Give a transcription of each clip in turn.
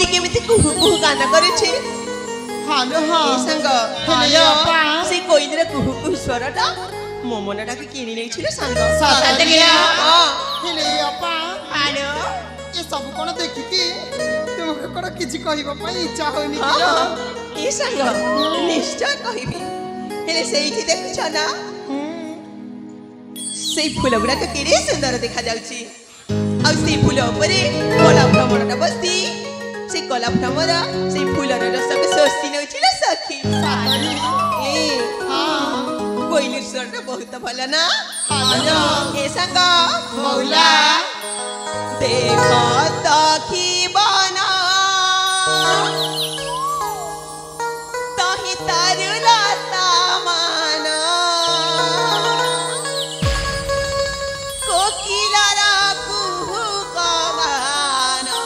कोइली केमिति कुहु कुहु गान करेछि हालो हाँ संग हेलो से कोइली रे कुहु कुहु स्वरटा मो मनटा के किनि नै छिले संग सातरिया हां हेले अपा हालो ये सब कोन देखि कि तुमके कोन किछि कहिबो पई इच्छा होइनी हां ए संग निश्चय कहिबी हेले सेइठी देखछ ना से फूल गुडा के केरे सुंदर देखा जाउची आ से फूल ऊपर कला भ्रमणटा बस्ती से कला भ्रमर से फूलर रस के सोस्ती नै छिले सखी सातरी ए हां कोइली स्वरटा बहुत भल ना हालो ए संग मौला देखो सखी बना तही तारुला सामाना कोकिलारा कुहू गाना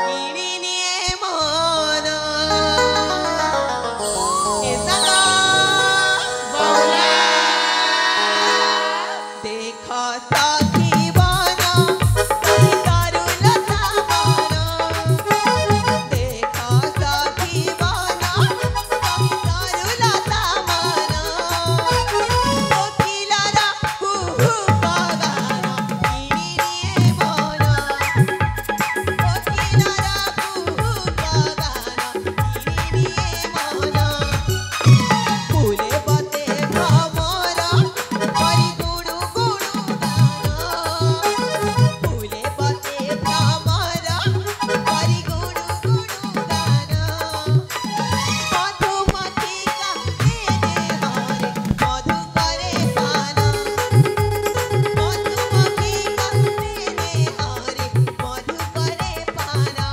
किरिनिए मन ए सगा मौला देखो सखी बना तही तारुला सामाना देखो सखी बना तही तारुला सामाना कोकिलारा कुहू गाना किरिनिए मन कोकिलारा कुहू गाना किरिनिए मन फूले बते भ्रमरा हरि गुडु गुडु गाना फूले बते भ्रमरा हरि गुडु गुडु गाना मधुमती का देने हरे मधु करे पाना मधुमती का देने हरे मधु करे पाना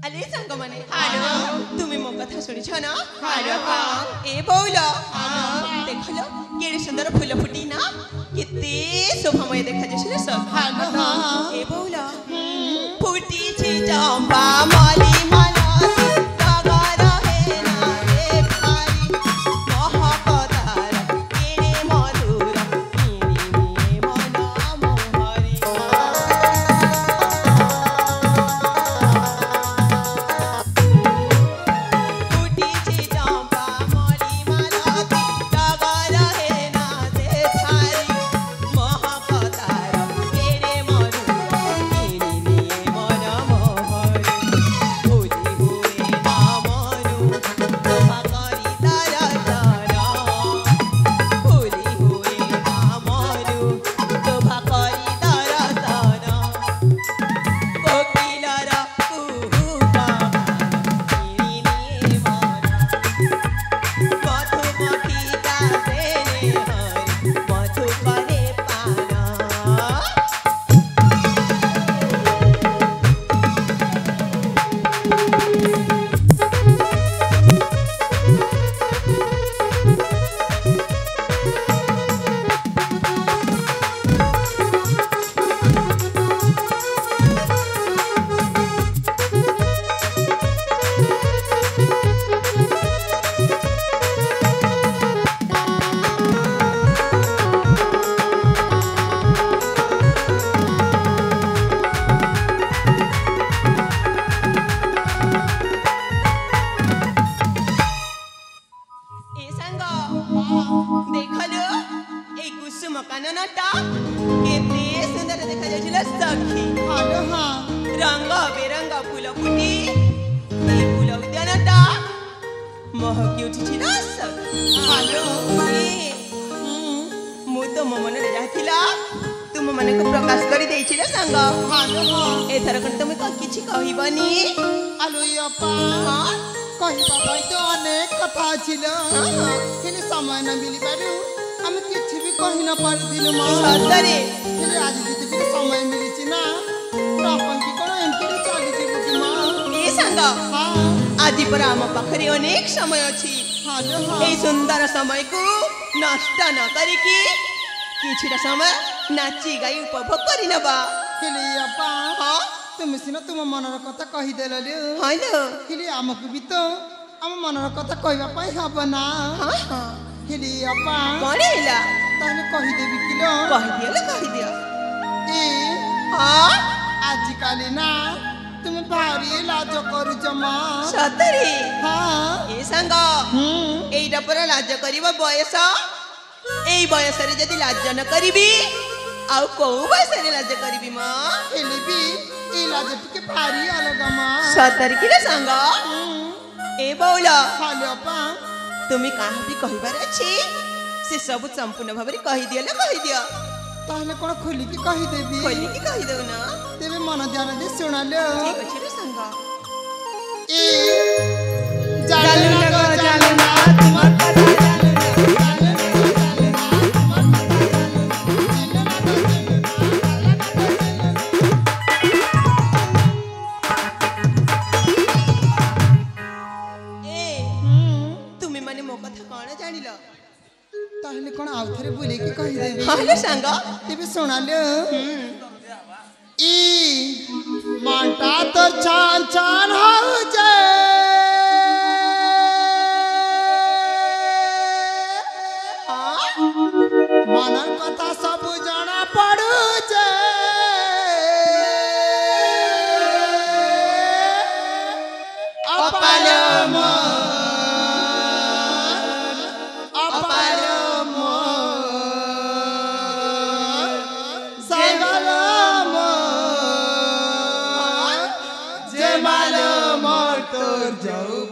अले संग मने हालो तुम्ही मो कथा सुनिछ ना हालो ए बौला देखलो केडे सुंदर फूल फुटी ना किते शोभामय देखा जछले सब हालो ए बौला फुटी छी चंपा माली माला सागर हे ना रे खाली महकदार केडे मधुर किनी मन मोहरी फुटी छी चंपा माली माला सागर हे ना रे खाली महकदार केडे मधुर किनी मन मोहरी भूली हुए ना मनु शोभा करी दरदर भूली हुए ना मनु शोभा करी दरदर कोकिलार कुहू गाना किरिनिए मन मधुमती का देने हरि मधु करे पाना ए संग देखलो ए कुसुम काननटा केते सुंदर देखा जाउछिला सखी हालो हाँ रंग बेरंग फूल फुटी ए फूल उद्यानटा महकी उठिछिला सखी हालो मु तो मो मन रे जाथिला तुम मन को प्रकाश करी देइछिला संग हालो हाँ ए एथर कण तुम किछि कहबनी आलो अपा हां कहबा भाई तो अनेक कथा छिल हेले समय न मिली पारू हम किछि भी कहि न पारथिल मा सतरे हेले आज जति भी समय मिली छि ना अपन की कोन एंटी चाली जेबो कि मा ए संग हां आदि पर आम पाखरे अनेक समय अछि हालो हां ए सुंदर समय को नष्ट न करिकी किछिटा समय नाची गाई उपभोग करि नबा हेले अपा हां तुम सिना तुम मनर कथा कहि देलले हैलो हेले हमकु भी तो हम मनर कथा कहबा पई हबना हां हां हेले अपा कोन हैला ताने कहि देबी किलो कहि दियो ए हां आज काली ना तुम भारी लाज करू जमा सतरे हां ए संग एइटा पर लाज करिबो बयस एई बयस रे जदी लाज न करिबी आउ को बयस रे लाज करिबी म हेले भी ए लाज टिके भारी अलग मा सतरे कि रे संग ए बौला हालो अपा तुमी काहा भी कहिबार अछि से सब संपूर्ण भाबरे कहि दियो ताहले कोन खोली की कहि देबी खोली की कहि दउ ना तेबे मन ध्यान दे सुनालो ठीक अछि रे संग ए जालू ना तुमर कथा ताहले कोन आउथरे बोले की कहि देबी हाले संग तेबे सुनालो ई मांटा तो छान छान हो जे मन कथा सब जाना पड़ू जे अपलम जाऊ